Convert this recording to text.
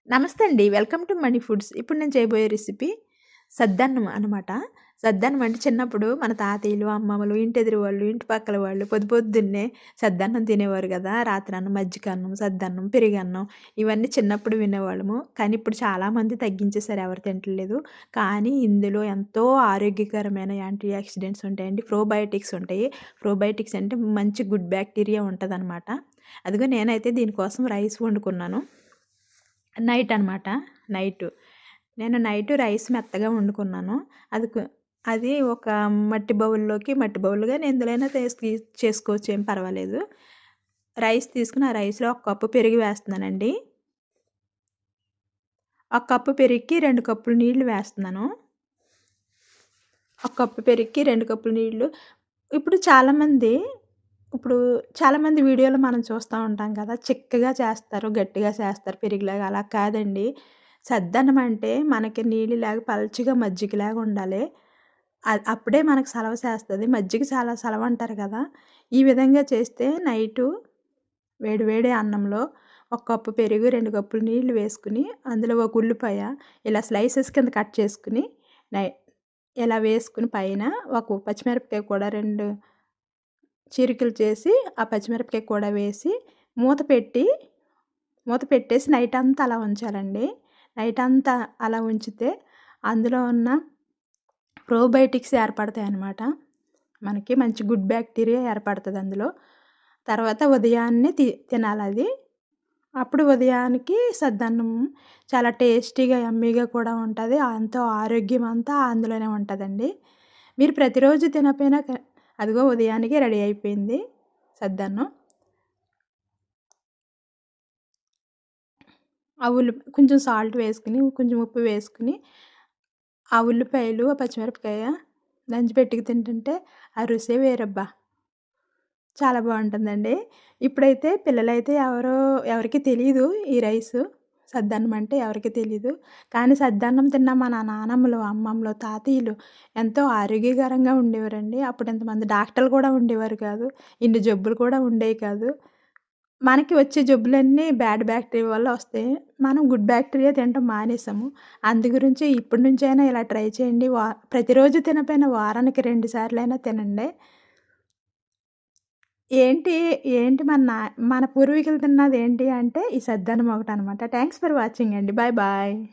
నమస్తే అండి. Welcome to money foods. ఇప్పుడు నేను చేయబోయే రెసిపీ సద్దన్నం అనమాట. సద్దన్నం అంటే చిన్నప్పుడు మన తాతయ్యలు, అమ్మమ్మలు, ఇంటెదురు వాళ్ళు, ఇంటి పక్కల వాళ్ళు పొద్దున్నే సద్దన్నం తినేవారు గదా! రాత్రన్నం, మజ్జిగన్నం, సద్దన్నం, పెరుగన్నం ఇవన్నీ చిన్నప్పుడు వినేవాళ్ళము. కానీ ఇప్పుడు చాలామంది తగ్గించేసారు. ఎవరు తింటలేదు. కానీ ఇందులో ఎంతో ఆరోగ్యకరమైన యాంటీ ఆక్సిడెంట్స్ ఉంటాయండి. ప్రోబయోటిక్స్ ఉంటాయి. ప్రోబయోటిక్స్ అంటే మంచి గుడ్ బ్యాక్టీరియా ఉంటదనమాట. అదిగో నేనైతే దీనికోసం రైస్ వండుకున్నాను. నైట్ అనమాట. నైటు. నేను నైటు రైస్ మెత్తగా వండుకున్నాను. అది అది ఒక మట్టి బౌల్ గాని ఎందులోనైనా చేసుకోవచ్చు, ఏం పర్వాలేదు. రైస్ తీసుకొని, ఆ రైస్‌లో ఒక కప్పు పెరుగు వేస్తున్నానండి. ఒక కప్పు పెరుగుకి 2 కప్పులు నీళ్లు వేస్తున్నాను. ఒక కప్పు పెరుగుకి 2 కప్పులు నీళ్లు. ఇప్పుడు చాలామంది వీడియోలో మనం చూస్తా ఉంటాం కదా! చిక్కగా చేస్తారు, గట్టిగా చేస్తారు పెరుగులాగా. అలా కాదండి. సద్దన్నం అంటే మనకి నీళ్ళలాగా పల్చగా మజ్జిగలాగా ఉండాలి. అప్పుడే మనకు సలవ చేస్తది. మజ్జిగ చాలా సలవంటారు కదా! ఈ విధంగా చేస్తే నైటు వేడి వేడి అన్నంలో ఒక కప్పు పెరుగు, 2 కప్పులు నీళ్లు వేసుకొని, అందులో ఒక ఉల్లిపాయ ఇలా స్లైసెస్ కింద కట్ చేసుకొని, నై ఇలా వేసుకొని పైన ఒక పచ్చిమిరపకాయ కూడా 2 చీరికలు చేసి, ఆ పచ్చిమిరపకాయ కూడా వేసి మూత పెట్టేసి నైట్ అంతా అలా ఉంచాలండి. నైట్ అంతా అలా ఉంచితే అందులో ఉన్న ప్రోబయోటిక్స్ ఏర్పడతాయన్నమాట. మనకి మంచి గుడ్ బ్యాక్టీరియా ఏర్పడతది అందులో. తర్వాత ఉదయాన్నే తినాలది. అప్పుడు ఉదయానికి సద్దన్నం చాలా టేస్టీగా, యమ్మీగా కూడా ఉంటది. ఎంతో ఆరోగ్యం అంతా అందులోనే ఉంటదండి. మీరు ప్రతిరోజు తినకపోయినా అదిగో ఉదయానికి రెడీ అయిపోయింది సద్దన్నం. కొంచెం సాల్ట్ వేసుకొని, కొంచెం ఉప్పు వేసుకొని, ఆ ఉల్లిపాయలు, ఆ పచ్చిమిరపకాయ దంచిపెట్టుకు తింటుంటే ఆ రుసే వేరబ్బా! చాలా బావుంటుందండి. ఇప్పుడైతే పిల్లలైతే ఎవరికీ తెలీదు ఈ రైసు. సద్దన్నం అంటే ఎవరికీ తెలీదు. కానీ సద్దన్నం తిన్న మన నానమ్మలు, అమ్మమ్మలు, తాతయ్యలు ఎంతో ఆరోగ్యకరంగా ఉండేవారండి. అప్పుడు ఇంతమంది డాక్టర్లు కూడా ఉండేవారు కాదు. ఇన్ని జబ్బులు కూడా ఉండేవి కాదు. మనకి వచ్చే జబ్బులన్నీ బ్యాడ్ బ్యాక్టీరియా వల్ల వస్తాయి. మనం గుడ్ బ్యాక్టీరియా తినటం మానేసాము. అందు గురించి ఇప్పటి నుంచైనా ఇలా ట్రై చేయండి. ప్రతిరోజు తినకపోయినా వారానికి 2 సార్లైనా తినండి. ఏంటి, ఏంటి మన పూర్వీకులు తిన్నదేంటి అంటే ఈ సద్దన్నం ఒకటనమాట. థాంక్స్ ఫర్ వాచింగ్ అండి. Bye bye.